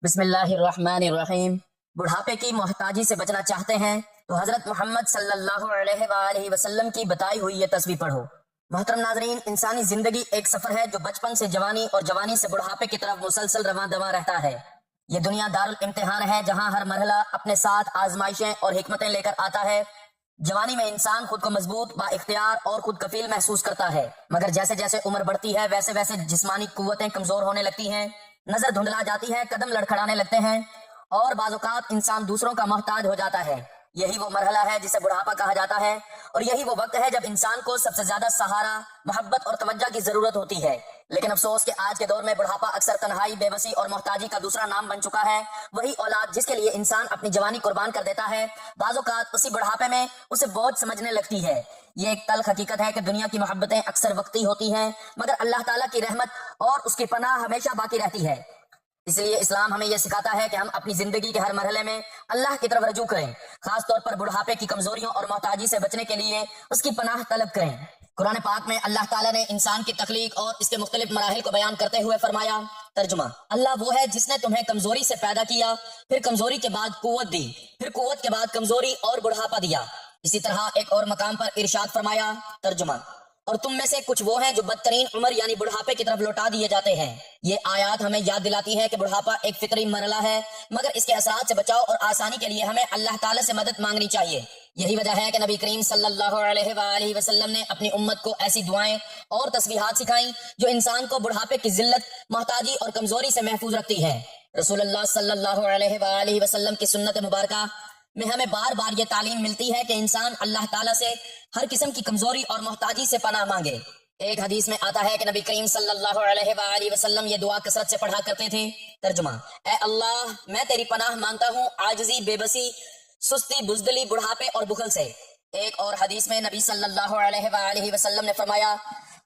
بسم اللہ الرحمن الرحیم۔ بڑھاپے کی محتاجی سے بچنا چاہتے ہیں تو حضرت محمد صلی اللہ علیہ وآلہ وسلم کی بتائی ہوئی یہ تصویر پڑھو۔ محترم ناظرین، انسانی زندگی ایک سفر ہے جو بچپن سے جوانی اور جوانی سے بڑھاپے کی طرف مسلسل رواں دواں رہتا ہے۔ یہ دنیا دارالامتحان ہے جہاں ہر مرحلہ اپنے ساتھ آزمائشیں اور حکمتیں لے کر آتا ہے۔ جوانی میں انسان خود کو مضبوط، با اختیار اور خود کفیل محسوس کرتا ہے، مگر جیسے جیسے عمر بڑھتی ہے ویسے ویسے جسمانی قوتیں کمزور ہونے لگتی ہیں، نظر دھندلا جاتی ہے، قدم لڑکھڑانے لگتے ہیں اور بعض اوقات انسان دوسروں کا محتاج ہو جاتا ہے۔ یہی وہ مرحلہ ہے جسے بڑھاپا کہا جاتا ہے، اور یہی وہ وقت ہے جب انسان کو سب سے زیادہ سہارا، محبت اور توجہ کی ضرورت ہوتی ہے۔ لیکن افسوس کہ آج کے دور میں بڑھاپا اکثر تنہائی، بے بسی اور محتاجی کا دوسرا نام بن چکا ہے۔ وہی اولاد جس کے لیے انسان اپنی جوانی قربان کر دیتا ہے، بعض اوقات اسی بڑھاپے میں اسے بوجھ سمجھنے لگتی ہے۔ یہ ایک تلخ حقیقت ہے کہ دنیا کی محبتیں اکثر وقتی ہوتی ہیں، مگر اللہ تعالیٰ کی رحمت اور اس کی پناہ ہمیشہ باقی رہتی ہے۔ اس لیے اسلام ہمیں یہ سکھاتا ہے کہ ہم اپنی زندگی کے ہر مرحلے میں اللہ کی طرف رجوع کریں، خاص طور پر بڑھاپے کی کمزوریوں اور محتاجی سے بچنے کے لیے اس کی پناہ طلب کریں۔ قرآن پاک میں اللہ تعالیٰ نے انسان کی تخلیق اور اس کے مختلف مراحل کو بیان کرتے ہوئے فرمایا، ترجمہ: اللہ وہ ہے جس نے تمہیں کمزوری سے پیدا کیا، پھر کمزوری کے بعد قوت دی، پھر قوت کے بعد کمزوری اور بڑھاپا دیا۔ اسی طرح ایک اور مقام پر ارشاد فرمایا، ترجمہ: اور تم میں سے کچھ وہ ہیں جو بدترین عمر یعنی بڑھاپے کی طرف لوٹا دیے جاتے ہیں۔ یہ آیات ہمیں یاد دلاتی ہے کہ بڑھاپا ایک فطری مرحلہ ہے، مگر اس کے اثرات سے بچاؤ اور آسانی کے لیے ہمیں اللہ تعالیٰ سے مدد مانگنی چاہیے۔ یہی وجہ ہے کہ نبی کریم صلی اللہ علیہ وآلہ وسلم نے اپنی امت کو ایسی دعائیں اور تسبیحات سکھائیں جو انسان کو بڑھاپے کی ذلت، محتاجی اور کمزوری سے محفوظ رکھتی ہیں۔ رسول اللہ صلی اللہ علیہ وآلہ وسلم کی سنت مبارکہ میں ہمیں بار بار یہ تعلیم ملتی ہے کہ انسان اللہ تعالیٰ سے ہر قسم کی کمزوری اور محتاجی سے پناہ مانگے۔ ایک حدیث میں آتا ہے کہ نبی کریم صلی اللہ علیہ وآلہ وسلم یہ دعا کثرت سے پڑھا کرتے تھے، ترجمہ: اے اللہ، میں تیری پناہ مانگتا ہوں عاجزی، بے بسی، سستی، بزدلی، بڑھاپے اور بخل سے۔ ایک اور حدیث میں نبی صلی اللہ علیہ وآلہ وسلم نے فرمایا،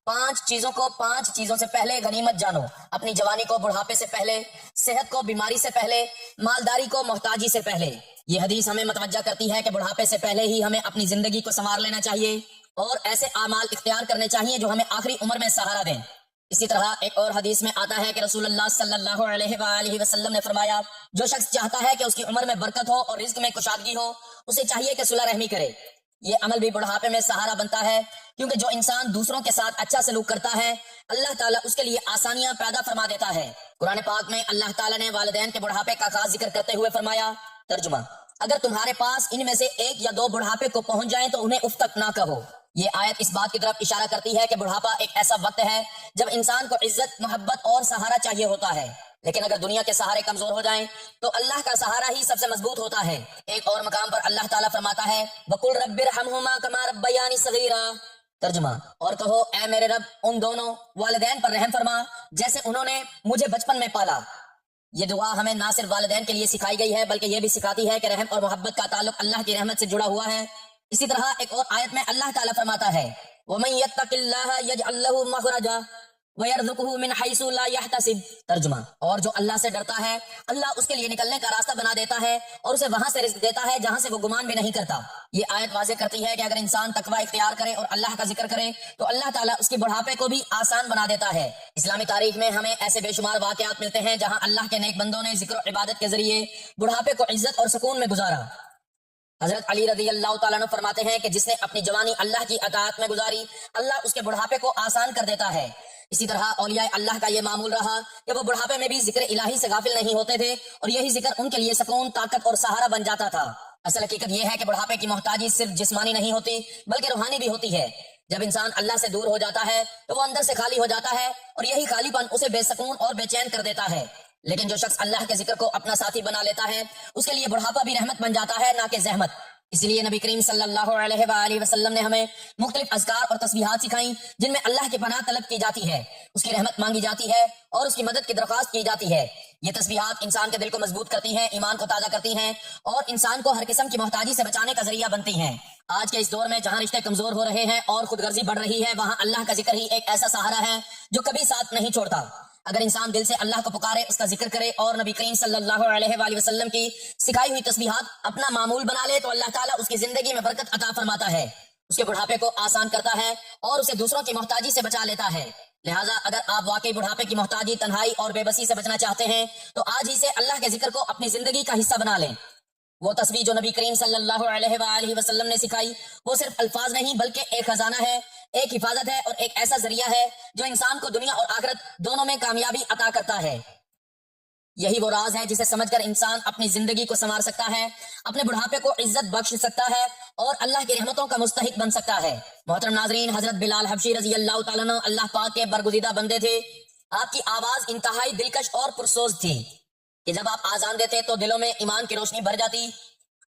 5 چیزوں سے پہلے غنیمت جانو: اپنی جوانی کو بڑھاپے سے پہلے، صحت کو بیماری سے پہلے، مالداری کو محتاجی سے پہلے۔ یہ حدیث ہمیں متوجہ کرتی ہے کہ بڑھاپے سے پہلے ہی ہمیں اپنی زندگی کو سنوار لینا چاہیے اور ایسے اعمال اختیار کرنے چاہیے جو ہمیں آخری عمر میں سہارا دیں۔ اسی طرح ایک اور حدیث میں آتا ہے کہ رسول اللہ صلی اللہ علیہ وآلہ وسلم نے فرمایا، جو شخص چاہتا ہے کہ اس کی عمر میں برکت ہو اور رزق میں کشادگی ہو، اسے چاہیے کہ صلح رحمی کرے۔ یہ عمل بھی بڑھاپے میں سہارا بنتا ہے، کیونکہ جو انسان دوسروں کے ساتھ اچھا سلوک کرتا ہے، اللہ تعالیٰ اس کے لیے آسانیاں پیدا فرما دیتا ہے۔ قرآن پاک میں اللہ تعالیٰ نے والدین کے بڑھاپے کا خاص ذکر کرتے ہوئے فرمایا، ترجمہ: اگر تمہارے پاس ان میں سے 1 یا 2 بڑھاپے کو پہنچ جائیں تو انہیں اف تک نہ کہو۔ یہ آیت اس بات کی طرف اشارہ کرتی ہے کہ بڑھاپا ایک ایسا وقت ہے جب انسان کو عزت، محبت اور سہارا چاہیے ہوتا ہے، لیکن اگر دنیا کے سہارے کمزور ہو جائیں تو اللہ کا سہارا ہی سب سے مضبوط ہوتا ہے۔ ایک اور مقام پر اللہ تعالیٰ فرماتا ہے، وَقُلْ رَبِّ ارْحَمْهُمَا كَمَا رَبَّيَانِي صَغِيرًا، ترجمہ: اور کہو، اے میرے رب، ان دونوں والدین پر رحم فرما جیسے انہوں نے مجھے بچپن میں پالا۔ یہ دعا ہمیں نہ صرف والدین کے لیے سکھائی گئی ہے بلکہ یہ بھی سکھاتی ہے کہ رحم اور محبت کا تعلق اللہ کی رحمت سے جڑا ہوا ہے۔ اسی طرح ایک اور آیت میں اللہ تعالیٰ فرماتا ہے، وَمَن يَتَّقِ اللَّهَ يَجْعَل لَّهُ مَخْرَجًا وَيَرْزُقْهُ مِنْ حَيْثُ لَا يَحْتَسِبُ، ترجمہ: اور جو اللہ سے ڈرتا ہے، اللہ اس کے لیے نکلنے کا راستہ بنا دیتا ہے اور اسے وہاں سے رزق دیتا ہے جہاں سے وہ گمان بھی نہیں کرتا۔ یہ آیت واضح کرتی ہے کہ اگر انسان تقوی اختیار کرے اور اللہ کا ذکر کرے تو اللہ تعالیٰ اس کی بڑھاپے کو بھی آسان بنا دیتا ہے۔ اسلامی تاریخ میں ہمیں ایسے بے شمار واقعات ملتے ہیں جہاں اللہ کے نیک بندوں نے ذکر و عبادت کے ذریعے بڑھاپے کو عزت اور سکون میں گزارا۔ حضرت علی رضی اللہ تعالیٰ عنہ فرماتے ہیں کہ جس نے اپنی جوانی اللہ کی اطاعت میں گزاری، اللہ اس کے بڑھاپے کو آسان کر دیتا ہے۔ اسی طرح اولیاء اللہ کا یہ معمول رہا کہ وہ بڑھاپے میں بھی ذکر الہی سے غافل نہیں ہوتے تھے، اور یہی ذکر ان کے لیے سکون، طاقت اور سہارا بن جاتا تھا۔ اصل حقیقت یہ ہے کہ بڑھاپے کی محتاجی صرف جسمانی نہیں ہوتی بلکہ روحانی بھی ہوتی ہے۔ جب انسان اللہ سے دور ہو جاتا ہے تو وہ اندر سے خالی ہو جاتا ہے، اور یہی خالی پن اسے بے سکون اور بے چین کر دیتا ہے۔ لیکن جو شخص اللہ کے ذکر کو اپنا ساتھی بنا لیتا ہے، اس کے لیے بڑھاپا بھی رحمت بن جاتا ہے، نہ کہ زحمت۔ اس لیے نبی کریم صلی اللہ علیہ وآلہ وسلم نے ہمیں مختلف اذکار اور تسبیحات سکھائیں جن میں اللہ کی پناہ طلب کی جاتی ہے، اس کی رحمت مانگی جاتی ہے اور اس کی مدد کی درخواست کی جاتی ہے۔ یہ تسبیحات انسان کے دل کو مضبوط کرتی ہیں، ایمان کو تازہ کرتی ہیں اور انسان کو ہر قسم کی محتاجی سے بچانے کا ذریعہ بنتی ہیں۔ آج کے اس دور میں جہاں رشتے کمزور ہو رہے ہیں اور خود غرضی بڑھ رہی ہے، وہاں اللہ کا ذکر ہی ایک ایسا سہارا ہے جو کبھی ساتھ نہیں چھوڑتا۔ اگر انسان دل سے اللہ کو پکارے، اس کا ذکر کرے اور نبی کریم صلی اللہ علیہ وآلہ وسلم کی سکھائی ہوئی تسبیحات اپنا معمول بنا لے تو اللہ تعالیٰ اس کی زندگی میں برکت عطا فرماتا ہے، اس کے بڑھاپے کو آسان کرتا ہے اور اسے دوسروں کی محتاجی سے بچا لیتا ہے۔ لہٰذا اگر آپ واقعی بڑھاپے کی محتاجی، تنہائی اور بے بسی سے بچنا چاہتے ہیں تو آج ہی سے اللہ اللہ کے ذکر کو اپنی زندگی کا حصہ بنا لیں۔ وہ تسبیح جو نبی کریم صلی اللہ علیہ وآلہ وسلم نے سکھائی وہ صرف الفاظ نہیں بلکہ ایک خزانہ ہے، ایک حفاظت ہے اور ایک ایسا ذریعہ ہے جو انسان کو دنیا اور آخرت دونوں میں کامیابی عطا کرتا ہے۔ یہی وہ راز ہے جسے سمجھ کر انسان اپنی زندگی کو سنوار سکتا ہے، اپنے بڑھاپے کو عزت بخش سکتا ہے اور اللہ کی رحمتوں کا مستحق بن سکتا ہے۔ محترم ناظرین، حضرت بلال حبشی رضی اللہ تعالیٰ عنہ اللہ پاک کے برگزیدہ بندے تھے۔ آپ کی آواز انتہائی دلکش اور پرسوز تھی کہ جب آپ آزان دیتے تو دلوں میں ایمان کی روشنی بھر جاتی۔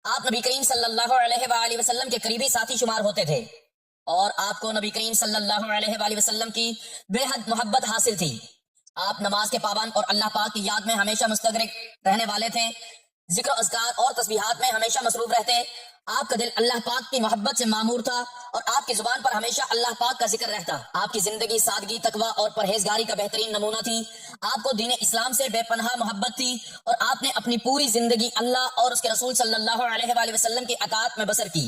آپ نبی کریم صلی اللہ علیہ وآلہ وسلم کے قریبی ساتھی شمار ہوتے تھے اور آپ کو نبی کریم صلی اللہ علیہ وآلہ وسلم کی بے حد محبت حاصل تھی۔ آپ نماز کے پابند اور اللہ پاک کی یاد میں ہمیشہ مستغرق رہنے والے تھے، ذکر و اذکار اور تسبیحات میں ہمیشہ مصروف رہتے۔ آپ کا دل اللہ پاک کی محبت سے معمور تھا اور آپ کی زبان پر ہمیشہ اللہ پاک کا ذکر رہتا۔ آپ کی زندگی سادگی، تقوی اور پرہیزگاری کا بہترین نمونہ تھی۔ آپ کو دین اسلام سے بے پناہ محبت تھی اور آپ نے اپنی پوری زندگی اللہ اور اس کے رسول صلی اللہ علیہ وآلہ وسلم کی اطاعت میں بسر کی۔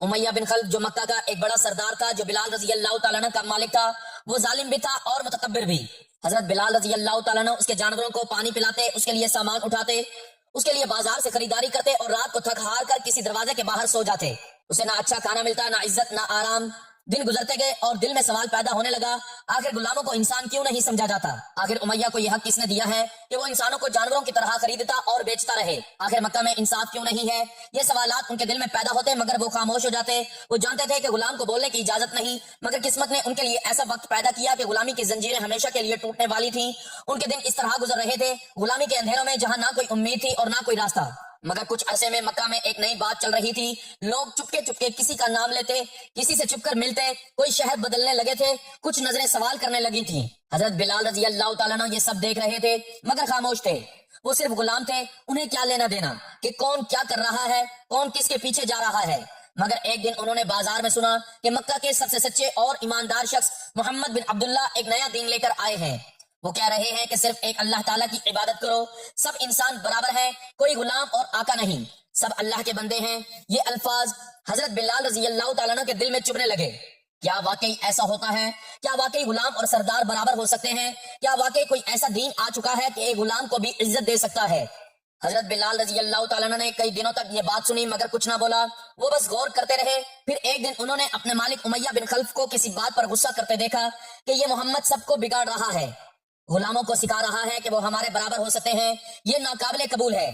امیہ بن خلف جو مکہ کا ایک بڑا سردار تھا، جو بلال رضی اللہ تعالیٰ عنہ کا مالک تھا، وہ ظالم بھی تھا اور متکبر بھی۔ حضرت بلال رضی اللہ تعالیٰ عنہ اس کے جانوروں کو پانی پلاتے، اس کے لیے سامان اٹھاتے، اس کے لیے بازار سے خریداری کرتے اور رات کو تھک ہار کر کسی دروازے کے باہر سو جاتے۔ اسے نہ اچھا کھانا ملتا، نہ عزت، نہ آرام۔ دن گزرتے گئے اور دل میں سوال پیدا ہونے لگا، آخر غلاموں کو انسان کیوں نہیں سمجھا جاتا؟ آخر امیہ کو یہ حق کس نے دیا ہے کہ وہ انسانوں کو جانوروں کی طرح خریدتا اور بیچتا رہے؟ آخر مکہ میں انصاف کیوں نہیں ہے؟ یہ سوالات ان کے دل میں پیدا ہوتے مگر وہ خاموش ہو جاتے۔ وہ جانتے تھے کہ غلام کو بولنے کی اجازت نہیں، مگر قسمت نے ان کے لیے ایسا وقت پیدا کیا کہ غلامی کی زنجیریں ہمیشہ کے لیے ٹوٹنے والی تھیں۔ ان کے دن اس طرح گزر رہے تھے، غلامی کے اندھیروں میں جہاں نہ کوئی امید تھی اور نہ کوئی راستہ۔ مگر کچھ عرصے میں مکہ میں ایک نئی بات چل رہی تھی۔ لوگ چپکے چپکے کسی کا نام لیتے، کسی سے چھپ کر ملتے، کوئی شہر بدلنے لگے تھے، کچھ نظریں سوال کرنے لگی تھیں۔ حضرت بلال رضی اللہ تعالیٰ عنہ یہ سب دیکھ رہے تھے مگر خاموش تھے۔ وہ صرف غلام تھے، انہیں کیا لینا دینا کہ کون کیا کر رہا ہے، کون کس کے پیچھے جا رہا ہے۔ مگر ایک دن انہوں نے بازار میں سنا کہ مکہ کے سب سے سچے اور ایماندار شخص محمد بن عبداللہ ایک نیا دین لے کر آئے ہیں۔ وہ کہہ رہے ہیں کہ صرف ایک اللہ تعالیٰ کی عبادت کرو، سب انسان برابر ہیں، کوئی غلام اور آقا نہیں، سب اللہ کے بندے ہیں۔ یہ الفاظ حضرت بلال رضی اللہ تعالیٰ عنہ کے دل میں چبھنے لگے۔ کیا واقعی ایسا ہوتا ہے؟ کیا واقعی غلام اور سردار برابر ہو سکتے ہیں؟ کیا واقعی کوئی ایسا دین آ چکا ہے کہ ایک غلام کو بھی عزت دے سکتا ہے؟ حضرت بلال رضی اللہ تعالیٰ عنہ نے کئی دنوں تک یہ بات سنی مگر کچھ نہ بولا، وہ بس غور کرتے رہے۔ پھر ایک دن انہوں نے اپنے مالک امیہ بن خلف کو کسی بات پر غصہ کرتے دیکھا کہ یہ محمد سب کو بگاڑ رہا ہے، غلاموں کو سکھا رہا ہے کہ وہ ہمارے برابر ہو سکتے ہیں، یہ ناقابل قبول ہے۔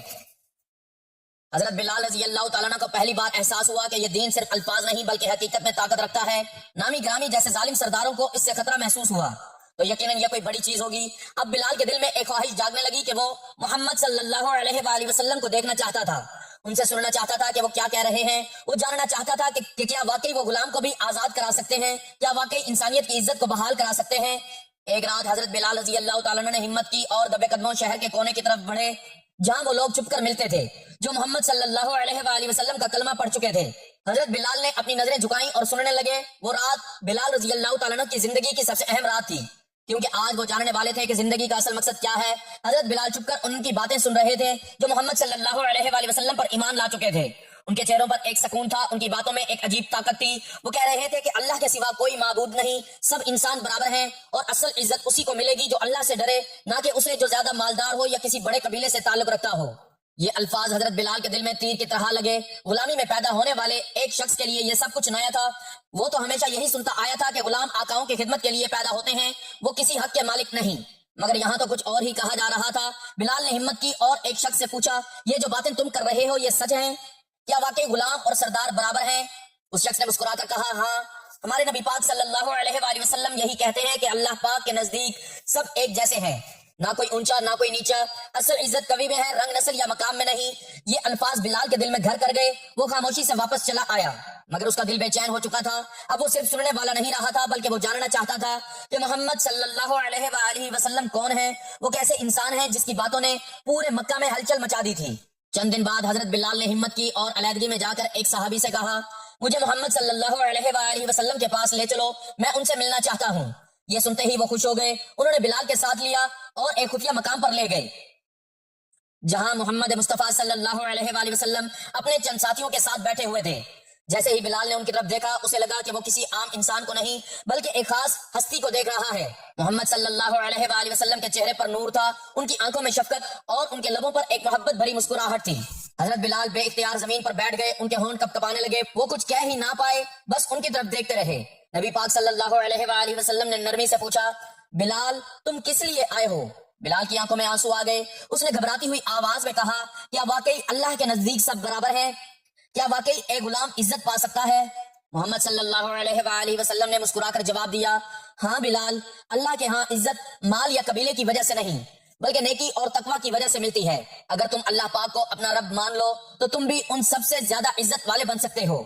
حضرت بلال رضی اللہ تعالیٰ عنہ کو پہلی بار احساس ہوا کہ یہ دین صرف الفاظ نہیں بلکہ حقیقت میں طاقت رکھتا ہے۔ نامی گرامی جیسے ظالم سرداروں کو اس سے خطرہ محسوس ہوا تو یقیناً یہ کوئی بڑی چیز ہوگی۔ اب بلال کے دل میں ایک خواہش جاگنے لگی کہ وہ محمد صلی اللہ علیہ وآلہ وسلم کو دیکھنا چاہتا تھا، ان سے سننا چاہتا تھا کہ وہ کیا کہہ رہے ہیں۔ وہ جاننا چاہتا تھا کہ کیا واقعی وہ غلام کو بھی آزاد کرا سکتے ہیں، کیا واقعی انسانیت کی عزت کو بحال کرا سکتے ہیں۔ ایک رات حضرت بلال رضی اللہ تعالیٰ عنہ نے ہمت کی اور دبے قدموں شہر کے کونے کی طرف بڑھے جہاں وہ لوگ چھپ کر ملتے تھے جو محمد صلی اللہ علیہ وآلہ وسلم کا کلمہ پڑھ چکے تھے۔ حضرت بلال نے اپنی نظریں جھکائیں اور سننے لگے۔ وہ رات بلال رضی اللہ تعالیٰ عنہ کی زندگی کی سب سے اہم رات تھی کیونکہ آج وہ جاننے والے تھے کہ زندگی کا اصل مقصد کیا ہے۔ حضرت بلال چھپ کر ان کی باتیں سن رہے تھے جو محمد صلی اللہ علیہ وآلہ وسلم پر ایمان لا چکے تھے۔ ان کے چہروں پر ایک سکون تھا، ان کی باتوں میں ایک عجیب طاقت تھی۔ وہ کہہ رہے تھے کہ اللہ کے سوا کوئی معبود نہیں، سب انسان برابر ہیں اور اصل عزت اسی کو ملے گی جو اللہ سے ڈرے، نہ کہ اسے جو زیادہ مالدار ہو یا کسی بڑے قبیلے سے تعلق رکھتا ہو۔ یہ الفاظ حضرت بلال کے دل میں تیر کی طرح لگے۔ غلامی میں پیدا ہونے والے ایک شخص کے لیے یہ سب کچھ نیا تھا۔ وہ تو ہمیشہ یہی سنتا آیا تھا کہ غلام آقاؤں کی خدمت کے لیے پیدا ہوتے ہیں، وہ کسی حق کے مالک نہیں، مگر یہاں تو کچھ اور ہی کہا جا رہا تھا۔ بلال نے ہمت کی اور ایک شخص سے پوچھا، یہ جو باتیں تم کر رہے ہو یہ سچ ہیں؟ کیا واقعی غلام اور سردار برابر ہیں؟ اس شخص نے مسکرا کر کہا، ہاں، ہمارے نبی پاک صلی اللہ علیہ وآلہ وسلم یہی کہتے ہیں کہ اللہ پاک کے نزدیک سب ایک جیسے ہیں، نہ کوئی اونچا نہ کوئی نیچا، اصل عزت کبھی میں ہے، رنگ نسل یا مقام میں نہیں۔ یہ الفاظ بلال کے دل میں گھر کر گئے۔ وہ خاموشی سے واپس چلا آیا مگر اس کا دل بے چین ہو چکا تھا۔ اب وہ صرف سننے والا نہیں رہا تھا بلکہ وہ جاننا چاہتا تھا کہ محمد صلی اللہ علیہ وآلہ وسلم کون ہے، وہ کیسے انسان ہے جس کی باتوں نے پورے مکہ میں ہلچل مچا دی تھی۔ چند دن بعد حضرت بلال نے ہمت کی اور علیحدگی میں جا کر ایک صحابی سے کہا، مجھے محمد صلی اللہ علیہ وآلہ وسلم کے پاس لے چلو، میں ان سے ملنا چاہتا ہوں۔ یہ سنتے ہی وہ خوش ہو گئے۔ انہوں نے بلال کے ساتھ لیا اور ایک خفیہ مقام پر لے گئے جہاں محمد مصطفیٰ صلی اللہ علیہ وآلہ وسلم اپنے چند ساتھیوں کے ساتھ بیٹھے ہوئے تھے۔ جیسے ہی بلال نے ان کی طرف دیکھا اسے لگا کہ وہ کسی عام انسان کو نہیں بلکہ ایک خاص ہستی کو دیکھ رہا ہے۔ محمد صلی اللہ علیہ وآلہ وسلم کے چہرے پر نور تھا، ان کی آنکھوں میں شفقت اور ان کے لبوں پر ایک محبت بھری مسکراہٹ تھی۔ حضرت بلال بے اختیار زمین پر بیٹھ گئے، ان کے ہونٹ کپکپانے لگے، وہ کچھ کہہ ہی نہ پائے، بس ان کی طرف دیکھتے رہے۔ نبی پاک صلی اللہ علیہ وآلہ وسلم نے نرمی سے پوچھا، بلال تم کس لیے آئے ہو؟ بلال کی آنکھوں میں آنسو آ گئے، اس نے گھبراتی ہوئی آواز میں کہا، کیا واقعی اللہ کے نزدیک سب برابر ہیں؟ کیا واقعی ایک غلام عزت پا سکتا ہے؟ محمد صلی اللہ علیہ وآلہ وسلم نے مسکرا کر جواب دیا، ہاں بلال، اللہ کے ہاں عزت مال یا قبیلے کی وجہ سے نہیں بلکہ نیکی اور تقوی کی وجہ سے ملتی ہے۔ اگر تم اللہ پاک کو اپنا رب مان لو تو تم بھی ان سب سے زیادہ عزت والے بن سکتے ہو۔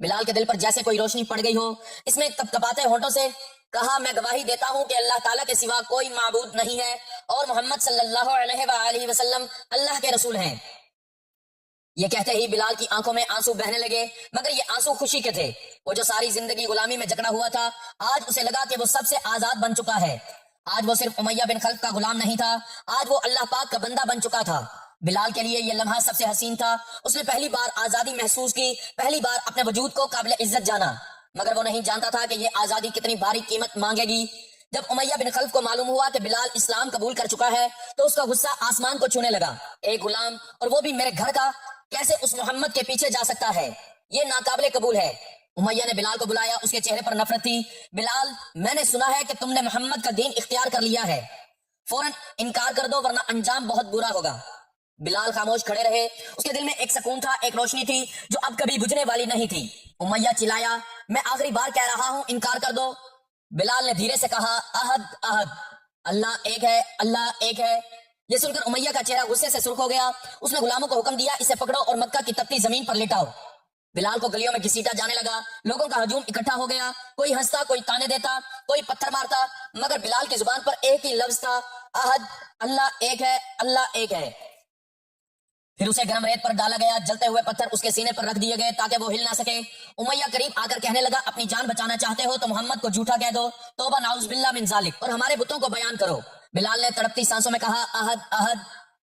بلال کے دل پر جیسے کوئی روشنی پڑ گئی ہو، اس میں کپکپاتے ہونٹوں سے کہا، میں گواہی دیتا ہوں کہ اللہ تعالیٰ کے سوا کوئی معبود نہیں ہے اور محمد صلی اللہ علیہ وآلہ وسلم اللہ کے رسول ہیں۔ یہ کہتے ہی بلال کی آنکھوں میں آنسو بہنے لگے، مگر یہ آنسو خوشی کے تھے۔ وہ جو ساری زندگی غلامی میں جکڑا ہوا تھا، آج اسے لگا کہ وہ سب سے آزاد بن چکا ہے۔ آج وہ صرف امیہ بن خلف کا غلام نہیں تھا، آج وہ اللہ پاک کا بندہ بن چکا تھا۔ بلال کے لیے یہ لمحہ سب سے حسین تھا، اس نے پہلی بار آزادی محسوس کی، پہلی بار اپنے وجود کو قابل عزت جانا، مگر وہ نہیں جانتا تھا کہ یہ آزادی کتنی بھاری قیمت مانگے گی۔ جب امیہ بن خلف کو معلوم ہوا کہ بلال اسلام قبول کر چکا ہے تو اس کا غصہ آسمان کو چھونے لگا۔ ایک غلام اور وہ بھی میرے گھر کا کیسے اس محمد کے پیچھے جا سکتا ہے؟ یہ ناقابل قبول ہے۔ امیہ نے بلال کو بلایا، اس کے چہرے پر نفرت تھی۔ بلال، میں نے سنا ہے کہ تم نے محمد کا دین اختیار کر لیا ہے، فوراً انکار کر دو ورنہ انجام بہت برا ہوگا۔ بلال خاموش کھڑے رہے، اس کے دل میں ایک سکون تھا، ایک روشنی تھی جو اب کبھی بجھنے والی نہیں تھی۔ امیہ چلایا، میں آخری بار کہہ رہا ہوں، انکار کر دو۔ بلال نے دھیرے سے کہا، احد احد، اللہ ایک ہے، اللہ ایک ہے۔ یہ سن کر امیہ کا چہرہ غصے سے سرخ ہو گیا، اس نے غلاموں کو حکم دیا، اسے پکڑو اور مکہ کی تپتی زمین پر لٹاؤ۔ بلال کو گلیوں میں گھسیٹا جانے لگا، لوگوں کا ہجوم اکٹھا ہو گیا، کوئی ہنستا، کوئی تانے دیتا، کوئی پتھر مارتا، مگر بلال کی زبان پر ایک ہی لفظ تھا، احد، اللہ ایک ہے، اللہ ایک ہے۔ پھر اسے گرم ریت پر ڈالا گیا، جلتے ہوئے پتھر اس کے سینے پر رکھ دیے گئے تاکہ وہ ہل نہ سکے۔ امیہ قریب آ کر کہنے لگا، اپنی جان بچانا چاہتے ہو تو محمد کو جھوٹا کہہ دو، توبہ نعوذ باللہ من ذالک، اور ہمارے بتوں کو بیان کرو۔ بلال نے تڑپتی سانسوں میں کہا، احد احد۔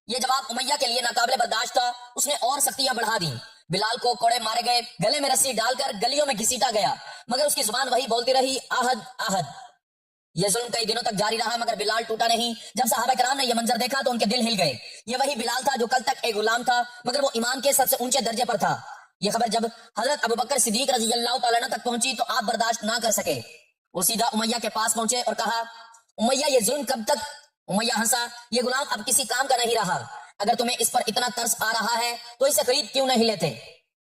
یہ جواب امیہ کے لیے ناقابل برداشت تھا، اس نے اور سختیاں بڑھا دی۔ بلال کو کوڑے مارے گئے، گلے میں رسی ڈال کر گلیوں میں گھسیٹا گیا، مگر اس کی زبان وہی بولتی رہی، احد احد۔ یہ ظلم کئی دنوں تک جاری رہا مگر بلال ٹوٹا نہیں۔ جب صحابہ کرام نے یہ منظر دیکھا تو ان کے دل ہل گئے۔ یہ وہی بلال تھا جو کل تک ایک غلام تھا مگر وہ ایمان کے سب سے اونچے درجے پر تھا۔ یہ خبر جب حضرت ابوبکر صدیق رضی اللہ تعالیٰ عنہ تک پہنچی تو آپ برداشت نہ کر سکے، وہ سیدھا امیہ کے پاس پہنچے اور کہا، امیہ یہ ظلم کب تک؟ امیہ ہنسا، یہ غلام اب کسی کام کا نہیں رہا، اگر تمہیں اس پر اتنا ترس آ رہا ہے تو اسے خرید کیوں نہیں لیتے؟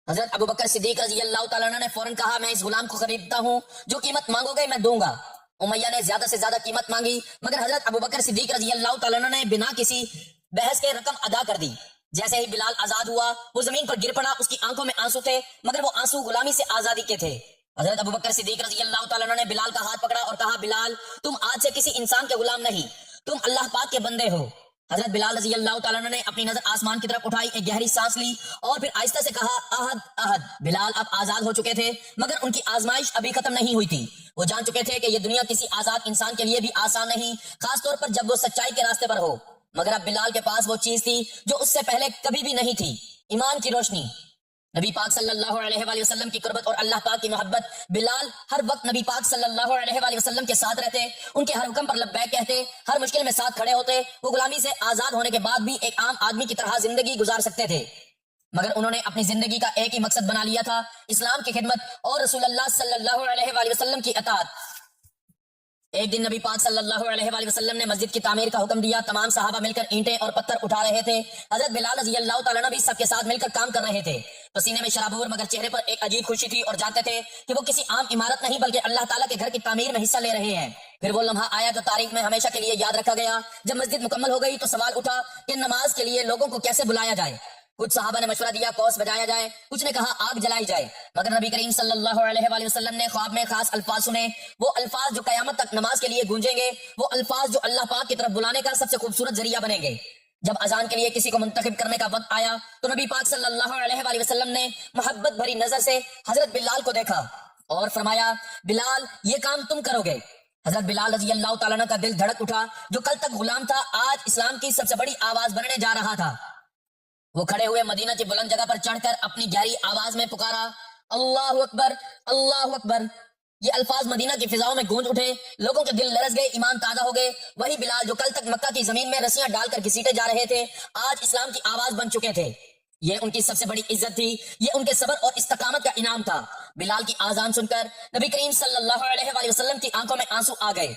حضرت ابوبکر صدیق رضی اللہ تعالیٰ عنہ نے فوراً کہا، میں اس غلام کو خریدتا ہوں، جو قیمت مانگو گے میں دوں گا۔ امیہ نے زیادہ سے زیادہ قیمت مانگی مگر حضرت ابوبکر صدیق رضی اللہ تعالیٰ عنہ نے بنا کسی بحث کے رقم ادا کر دی۔ جیسے ہی بلال آزاد ہوا وہ زمین پر گر پڑا، اس کی آنکھوں میں آنسو تھے مگر وہ آنسو غلامی سے آزادی کے تھے۔ حضرت ابوبکر صدیق رضی اللہ تعالیٰ عنہ نے بلال کا ہاتھ پکڑا اور کہا، بلال تم آج سے کسی انسان کے غلام نہیں، تم اللہ پاک کے بندے ہو۔ حضرت بلال رضی اللہ تعالیٰ عنہ نے اپنی نظر آسمان کی طرف اٹھائی، ایک گہری سانس لی اور پھر آہستہ سے کہا، احد احد۔ بلال اب آزاد ہو چکے تھے مگر ان کی آزمائش ابھی ختم نہیں ہوئی تھی۔ وہ جان چکے تھے کہ یہ دنیا کسی آزاد انسان کے لیے بھی آسان نہیں، خاص طور پر جب وہ سچائی کے راستے پر ہو، مگر اب بلال کے پاس وہ چیز تھی جو اس سے پہلے کبھی بھی نہیں تھی، ایمان کی روشنی۔ نبی پاک صلی اللہ علیہ وآلہ وسلم کی قربت اور اللہ پاک کی محبت۔ بلال ہر وقت نبی پاک صلی اللہ علیہ وآلہ وسلم کے ساتھ رہتے، ان کے ہر حکم پر لبیک کہتے، ہر مشکل میں ساتھ کھڑے ہوتے۔ وہ غلامی سے آزاد ہونے کے بعد بھی ایک عام آدمی کی طرح زندگی گزار سکتے تھے، مگر انہوں نے اپنی زندگی کا ایک ہی مقصد بنا لیا تھا، اسلام کی خدمت اور رسول اللہ صلی اللہ علیہ وآلہ وسلم کی اطاعت۔ ایک دن نبی پاک صلی اللہ علیہ وآلہ وسلم نے مسجد کی تعمیر کا حکم دیا، تمام صحابہ مل کر اینٹیں اور پتھر اٹھا رہے تھے، حضرت بلال رضی اللہ تعالیٰ عنہ بھی سب کے ساتھ مل کر کام کر رہے تھے، پسینے میں شرابور مگر چہرے پر ایک عجیب خوشی تھی، اور جانتے تھے کہ وہ کسی عام عمارت نہیں بلکہ اللہ تعالیٰ کے گھر کی تعمیر میں حصہ لے رہے ہیں۔ پھر وہ لمحہ آیا جو تاریخ میں ہمیشہ کے لیے یاد رکھا گیا، جب مسجد مکمل ہو گئی تو سوال اٹھا کہ نماز کے لیے لوگوں کو کیسے بلایا جائے۔ کچھ صحابہ نے مشورہ دیا کوس بجایا جائے، کچھ نے کہا آگ جلائی جائے، مگر نبی کریم صلی اللہ علیہ وآلہ وسلم نے خواب میں خاص الفاظ سنے، وہ الفاظ جو قیامت تک نماز کے لیے گونجیں گے، وہ الفاظ جو اللہ پاک کی طرف بلانے کا سب سے خوبصورت ذریعہ بنیں گے۔ جب اذان کے لیے کسی کو منتخب کرنے کا وقت آیا تو نبی پاک صلی اللہ علیہ وآلہ وسلم نے محبت بھری نظر سے حضرت بلال کو دیکھا اور فرمایا، بلال یہ کام تم کرو گے۔ حضرت بلال رضی اللہ تعالیٰ عنہ کا دل دھڑک اٹھا، جو کل تک غلام تھا آج اسلام کی سب سے بڑی آواز بننے جا رہا تھا۔ وہ کھڑے ہوئے مدینہ کی بلند جگہ پر چڑھ کر اپنی گہری آواز میں پکارا، اللہ اکبر اللہ اکبر، یہ الفاظ مدینہ کی فضاؤں میں گونج اٹھے، لوگوں کے دل لرز گئے، ایمان تازہ ہو گئے۔ وہی بلال جو کل تک مکہ کی زمین میں رسیاں ڈال کر گھسیٹے جا رہے تھے، آج اسلام کی آواز بن چکے تھے۔ یہ ان کی سب سے بڑی عزت تھی، یہ ان کے صبر اور استقامت کا انعام تھا۔ بلال کی آذان سن کر نبی کریم صلی اللہ علیہ وآلہ وسلم کی آنکھوں میں آنسو آ گئے۔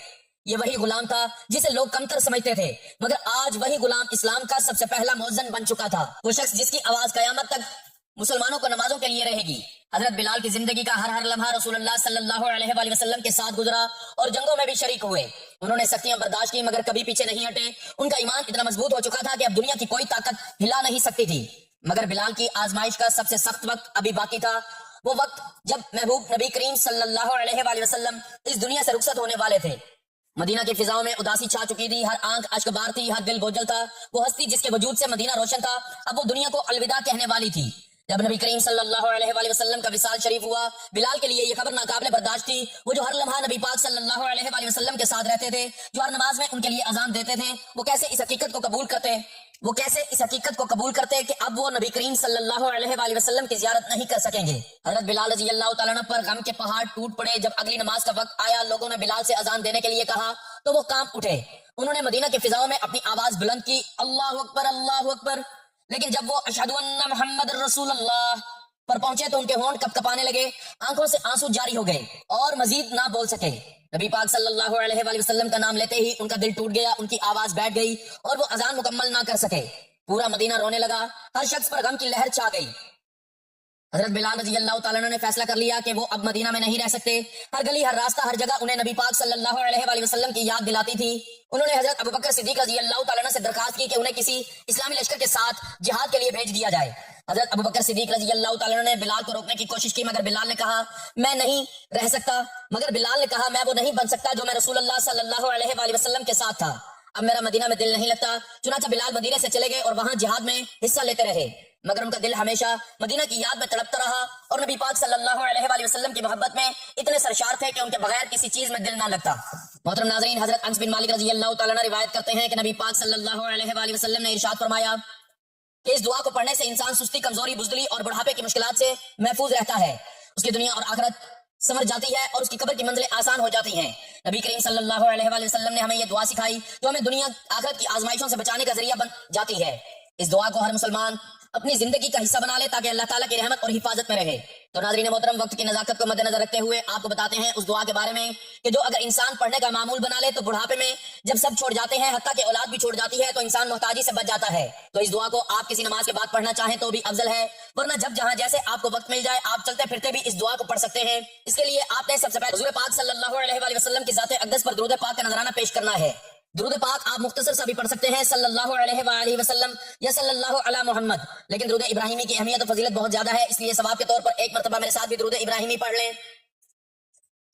یہ وہی غلام تھا جسے لوگ کمتر سمجھتے تھے، مگر آج وہی غلام اسلام کا سب سے پہلا مؤذن بن چکا تھا، وہ شخص جس کی آواز قیامت تک مسلمانوں کو نمازوں کے لیے رہے گی۔ حضرت بلال کی زندگی کا ہر لمحہ رسول اللہ صلی اللہ علیہ وآلہ وسلم کے ساتھ گزرا اور جنگوں میں بھی شریک ہوئے۔ انہوں نے سختیاں برداشت کی مگر کبھی پیچھے نہیں ہٹے۔ ان کا ایمان اتنا مضبوط ہو چکا تھا کہ اب دنیا کی کوئی طاقت ہلا نہیں سکتی تھی۔ مگر بلال کی آزمائش کا سب سے سخت وقت ابھی باقی تھا، وہ وقت جب محبوب نبی کریم صلی اللہ علیہ وآلہ وسلم اس دنیا سے رخصت ہونے والے تھے۔ مدینہ کی فضاؤں میں اداسی چھا چکی تھی، ہر آنکھ اشک بار تھی، ہر دل بوجھل تھا۔ وہ ہستی جس کے وجود سے مدینہ روشن تھا، اب وہ دنیا کو الوداع کہنے والی تھی۔ جب نبی کریم صلی اللہ علیہ وآلہ وسلم کا وصال شریف ہوا، بلال کے لیے یہ خبر ناقابل برداشت تھی۔ وہ جو ہر لمحہ نبی پاک صلی اللہ علیہ وآلہ وسلم کے ساتھ رہتے تھے، جو ہر نماز میں ان کے لیے اذان دیتے تھے، وہ کیسے اس حقیقت کو قبول کرتے کہ اب وہ نبی کریم صلی اللہ علیہ وآلہ وسلم کی زیارت نہیں کر سکیں گے۔ حضرت بلال رضی اللہ تعالیٰ عنہ پر غم کے پہاڑ ٹوٹ پڑے۔ جب اگلی نماز کا وقت آیا، لوگوں نے بلال سے اذان دینے کے لیے کہا تو وہ کانپ اٹھے۔ انہوں نے مدینہ کی فضاؤں میں اپنی آواز بلند کی، اللہ اکبر اللہ اکبر، لیکن جب وہ اشہد ان محمد رسول اللہ پر پہنچے تو ان کے ہونٹ کپ کپانے لگے، آنکھوں سے آنسو جاری ہو گئے اور مزید نہ بول سکے۔ نبی پاک صلی اللہ علیہ وآلہ وسلم کا نام لیتے ہی ان کا دل ٹوٹ گیا، ان کی آواز بیٹھ گئی اور وہ اذان مکمل نہ کر سکے۔ پورا مدینہ رونے لگا، ہر شخص پر غم کی لہر چھا گئی۔ حضرت بلال رضی اللہ تعالیٰ عنہ نے فیصلہ کر لیا کہ وہ اب مدینہ میں نہیں رہ سکتے۔ ہر گلی، ہر راستہ، ہر جگہ انہیں نبی پاک صلی اللہ علیہ وآلہ وسلم کی یاد دلاتی تھی۔ انہوں نے حضرت ابوبکر صدیق رضی اللہ تعالیٰ عنہ سے درخواست کی کہ انہیں کسی اسلامی لشکر کے ساتھ جہاد کے لیے بھیج دیا جائے۔ حضرت ابوبکر صدیق رضی اللہ تعالیٰ عنہ نے بلال کو روکنے کی کوشش کی، مگر بلال نے کہا میں نہیں رہ سکتا، میں وہ نہیں بن سکتا جو میں رسول اللہ صلی اللہ علیہ وآلہ وسلم کے ساتھ تھا۔ اب میرا مدینہ میں دل نہیں لگتا۔ چنانچہ بلال مدینے سے چلے گئے اور وہاں جہاد میں حصہ لیتے رہے، مگر ان کا دل ہمیشہ مدینہ کی یاد میں تڑپتا رہا اور نبی پاک صلی اللہ علیہ وآلہ وسلم کی محبت میں اتنے سرشار تھے کہ ان کے بغیر کسی چیز میں دل نہ لگتا۔ محترم ناظرین، حضرت انس بن مالک رضی اللہ تعالیٰ عنہ روایت کرتے ہیں کہ نبی پاک صلی اللہ علیہ وآلہ وسلم نے ارشاد فرمایا کہ اس دعا کو پڑھنے سے انسان سستی، کمزوری، بزدلی اور بڑھاپے کی مشکلات سے محفوظ رہتا ہے، اس کی دنیا اور آخرت سمجھ جاتی ہے اور اس کی قبر کی منزلیں آسان ہو جاتی ہیں۔ نبی کریم صلی اللہ علیہ وآلہ وسلم نے ہمیں یہ دعا سکھائی جو ہمیں دنیا آخرت کی آزمائشوں سے بچانے کا ذریعہ بن جاتی ہے۔ اس دعا کو ہر مسلمان اپنی زندگی کا حصہ بنا لے تاکہ اللہ تعالیٰ کی رحمت اور حفاظت میں رہے۔ تو ناظرین محترم، وقت کی نزاکت کو مد نظر رکھتے ہوئے آپ کو بتاتے ہیں اس دعا کے بارے میں کہ جو اگر انسان پڑھنے کا معمول بنا لے تو بڑھاپے میں جب سب چھوڑ جاتے ہیں، حتیٰ کہ اولاد بھی چھوڑ جاتی ہے، تو انسان محتاجی سے بچ جاتا ہے۔ تو اس دعا کو آپ کسی نماز کے بعد پڑھنا چاہیں تو بھی افضل ہے، ورنہ جب جہاں جیسے آپ کو وقت مل جائے آپ چلتے پھرتے بھی اس دعا کو پڑھ سکتے ہیں۔ اس کے لیے آپ نے سب سے پہلے حضور پاک صلی اللہ علیہ وآلہ وسلم کی ذات اقدس پر درود پاک کا نذرانہ پیش کرنا ہے۔ درود پاک آپ مختصر سا بھی پڑھ سکتے ہیں، صلی اللہ علیہ وآلہ وسلم یا صلی اللہ علی محمد، لیکن درود ابراہیمی کی اہمیت و فضیلت بہت زیادہ ہے، اس لیے ثواب کے طور پر ایک مرتبہ میرے ساتھ بھی درود ابراہیمی پڑھ لیں۔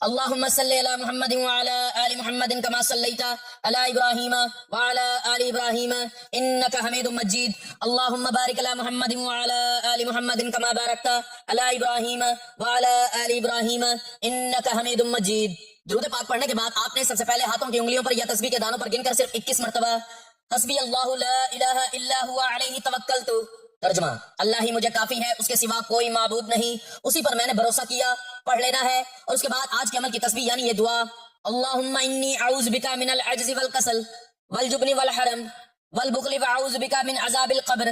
اللهم صل على محمد وعلى آل محمد كما صليت على إبراهيم وعلى آل إبراهيم إنك حميد مجيد اللهم بارك على محمد وعلى آل محمد كما باركت على إبراهيم وعلى آل إبراهيم إنك حميد مجيد۔ درود پاک پڑھنے کے بعد آپ نے سب سے پہلے ہاتھوں کی انگلیوں پر یا تسبیح کے دانوں پر گن کر صرف 21 مرتبہ حسبی اللہ لا الہ الا هو علیہ توکلت، ترجمہ اللہ ہی مجھے کافی ہے، اس کے سوا کوئی معبود نہیں، اسی پر میں نے بھروسہ کیا، پڑھ لینا ہے۔ اور اس کے بعد آج کے عمل کی تسبیح یعنی یہ دعا، اللہم انی اعوذ بک من العجز والکسل والجبن والحرم والبخل واعوذ بک من عذاب القبر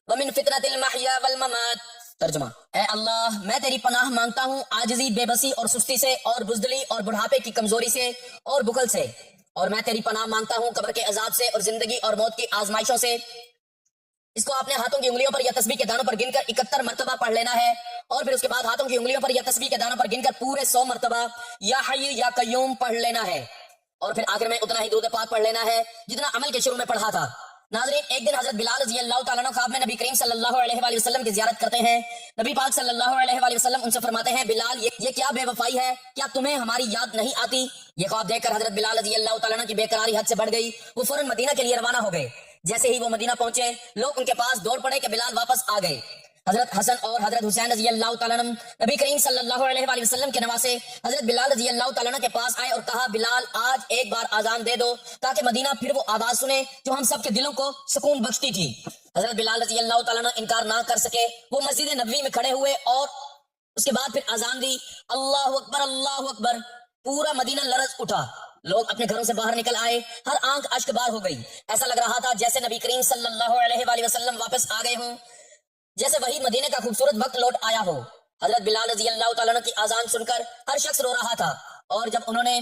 ومن فتنة المحیا والممات، ترجمہ اے اللہ میں تیری پناہ مانگتا ہوں عاجزی، بے بسی اور سستی سے، اور بزدلی اور بڑھاپے کی کمزوری سے اور بخل سے، اور میں تیری پناہ مانگتا ہوں قبر کے عذاب سے اور زندگی اور موت کی آزمائشوں سے۔ اس کو آپ نے ہاتھوں کی انگلیوں پر یا تسبیح کے دانوں پر گن کر 71 مرتبہ پڑھ لینا ہے، اور پھر اس کے بعد ہاتھوں کی انگلیوں پر یا تسبیح کے دانوں پر گن کر پورے 100 مرتبہ یا حی یا قیوم پڑھ لینا ہے، اور پھر آخر میں اتنا ہی درود پاک پڑھ لینا ہے جتنا عمل کے شروع میں پڑھا تھا۔ ناظرین، ایک دن حضرت بلال رضی اللہ تعالیٰ عنہ خواب میں نبی کریم صلی اللہ علیہ وآلہ وسلم کی زیارت کرتے ہیں۔ نبی پاک صلی اللہ علیہ وآلہ وسلم ان سے فرماتے ہیں بلال یہ کیا بے وفائی ہے، کیا تمہیں ہماری یاد نہیں آتی؟ یہ خواب دیکھ کر حضرت بلال رضی اللہ تعالیٰ عنہ کی بے قراری حد سے بڑھ گئی، وہ فوراً مدینہ کے لیے روانہ ہو گئے۔ جیسے ہی وہ مدینہ پہنچے لوگ ان کے پاس دوڑ پڑے کہ بلال واپس آ گئے۔ حضرت حسن اور حضرت حسین رضی اللہ تعالیٰ عنہ نبی کریم صلی اللہ علیہ وآلہ وسلم کے نواسے حضرت بلال رضی اللہ تعالیٰ عنہ کے پاس آئے اور کہا بلال آج ایک بار آذان دے دو تاکہ مدینہ پھر وہ آواز سنے جو ہم سب کے دلوں کو سکون بخشتی تھی۔ حضرت بلال رضی اللہ تعالیٰ عنہ انکار نہ کر سکے، وہ مسجد نبوی میں کھڑے ہوئے اور اس کے بعد پھر اذان دی، اللہ اکبر اللہ اکبر، پورا مدینہ لرز اٹھا، لوگ اپنے گھروں سے باہر نکل آئے، ہر آنکھ اشک بار ہو گئی، ایسا لگ رہا تھا جیسے نبی کریم صلی اللہ علیہ وآلہ وسلم واپس آ گئے ہوں، جیسے وہی مدینے کا خوبصورت وقت لوٹ آیا ہو۔ حضرت بلال رضی اللہ تعالیٰ عنہ کی اذان سن کر ہر شخص رو رہا تھا، اور جب انہوں نے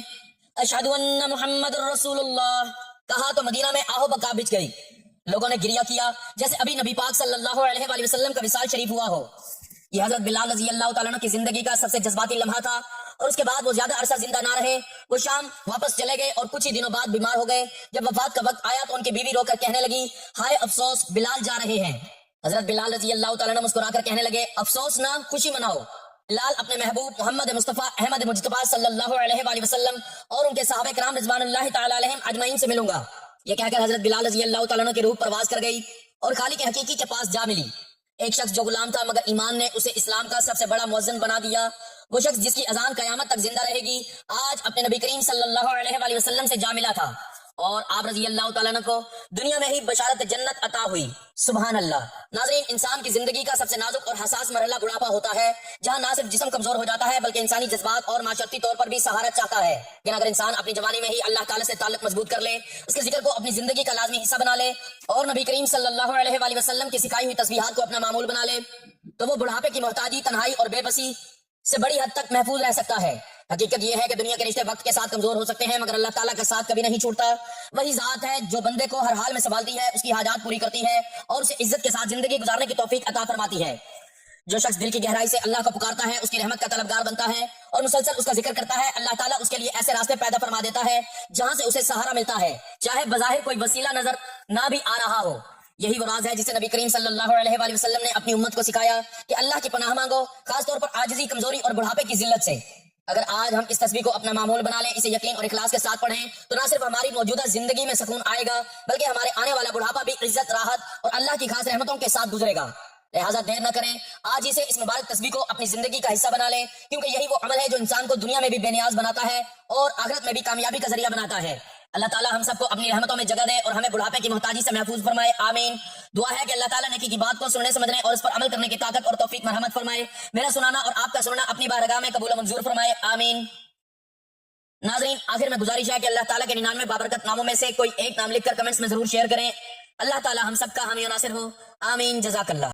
اشہد ان محمد رسول اللہ کہا تو مدینہ میں آہو بکا بچ گئی، لوگوں نے گریہ کیا جیسے ابھی نبی پاک صلی اللہ علیہ وآلہ وسلم کا وصال شریف ہوا ہو۔ یہ حضرت بلال رضی اللہ تعالیٰ عنہ کی زندگی کا سب سے جذباتی لمحہ تھا، اور اس کے بعد وہ زیادہ عرصہ زندہ نہ رہے، وہ شام واپس چلے گئے اور کچھ ہی دنوں بعد بیمار ہو گئے۔ جب وفات کا وقت آیا تو ان کی بیوی رو کر کہنے لگی، ہائے افسوس بلال جا رہے ہیں۔ حضرت بلال رضی اللہ تعالیٰ عنہ مسکرا کر کہنے لگے، افسوس نہ خوشی مناؤ، بلال اپنے محبوب محمد مصطفیٰ احمد مجتبیٰ صلی اللہ علیہ وآلہ وسلم اور ان کے صحابہ کرام رضوان اللہ تعالیٰ علیہم اجمعین سے ملوں گا۔ یہ کہہ کر حضرت بلال رضی اللہ تعالیٰ عنہ کی روح پرواز کر گئی اور خالق حقیقی کے پاس جا ملی۔ ایک شخص جو غلام تھا مگر ایمان نے اسے اسلام کا سب سے بڑا مؤذن بنا دیا، وہ شخص جس کی اذان قیامت تک زندہ رہے گی، آج اپنے نبی کریم صلی اللہ علیہ وآلہ وسلم سے جا ملا تھا، اور آپ رضی اللہ تعالیٰ عنہ کو دنیا میں ہی بشارت جنت عطا ہوئی۔ سبحان اللہ۔ ناظرین، انسان کی زندگی کا سب سے نازک اور حساس مرحلہ بڑھاپا ہوتا ہے، جہاں نہ صرف جسم کمزور ہو جاتا ہے بلکہ انسانی جذبات اور معاشرتی طور پر بھی سہارت چاہتا ہے۔ لیکن اگر انسان اپنی جوانی میں ہی اللہ تعالیٰ سے تعلق مضبوط کر لے، اس کے ذکر کو اپنی زندگی کا لازمی حصہ بنا لے اور نبی کریم صلی اللہ علیہ وآلہ وسلم کی سکھائی ہوئی تسبیحات کو اپنا معمول بنا لے، تو وہ بڑھاپے کی محتاجی، تنہائی اور بے بسی سے بڑی حد تک محفوظ رہ سکتا ہے۔ حقیقت یہ ہے کہ دنیا کے رشتے وقت کے ساتھ کمزور ہو سکتے ہیں مگر اللہ تعالیٰ کا ساتھ کبھی نہیں چھوڑتا۔ وہی ذات ہے جو بندے کو ہر حال میں سنبھالتی ہے، اس کی حاجات پوری کرتی ہے اور اسے عزت کے ساتھ زندگی گزارنے کی توفیق عطا فرماتی ہے۔ جو شخص دل کی گہرائی سے اللہ کو پکارتا ہے، اس کی رحمت کا طلبگار بنتا ہے اور مسلسل اس کا ذکر کرتا ہے، اللہ تعالیٰ اس کے لیے ایسے راستے پیدا فرما دیتا ہے جہاں سے اسے سہارا ملتا ہے، چاہے بظاہر کوئی وسیلہ نظر نہ بھی آ رہا ہو۔ یہی وہ راز ہے جسے نبی کریم صلی اللہ علیہ وآلہ وسلم نے اپنی امت کو سکھایا کہ اللہ کی پناہ مانگو، خاص طور پر عاجزی، کمزوری اور بڑھاپے کی ذلت سے۔ اگر آج ہم اس تسبیح کو اپنا معمول بنا لیں، اسے یقین اور اخلاص کے ساتھ پڑھیں، تو نہ صرف ہماری موجودہ زندگی میں سکون آئے گا بلکہ ہمارے آنے والا بڑھاپا بھی عزت، راحت اور اللہ کی خاص رحمتوں کے ساتھ گزرے گا۔ لہٰذا دیر نہ کریں، آج ہی سے اس مبارک تسبیح کو اپنی زندگی کا حصہ بنا لیں، کیونکہ یہی وہ عمل ہے جو انسان کو دنیا میں بھی بے نیاز بناتا ہے اور آخرت میں بھی کامیابی کا ذریعہ بناتا ہے۔ اللہ تعالیٰ ہم سب کو اپنی رحمتوں میں جگہ دے اور ہمیں بڑھاپے کی محتاجی سے محفوظ فرمائے، آمین۔ دعا ہے کہ اللہ تعالیٰ نیکی کی بات کو سننے، سمجھنے اور اس پر عمل کرنے کی طاقت اور توفیق مرحمت فرمائے، میرا سنانا اور آپ کا سننا اپنی بارگاہ میں قبول و منظور فرمائے، آمین۔ ناظرین، آخر میں گزارش ہے کہ اللہ تعالیٰ کے 99 بابرکت ناموں میں سے کوئی ایک نام لکھ کر کمنٹس میں ضرور شیئر کریں۔ اللہ تعالیٰ ہم سب کا حامی و ناصر ہو، آمین، جزاک اللہ۔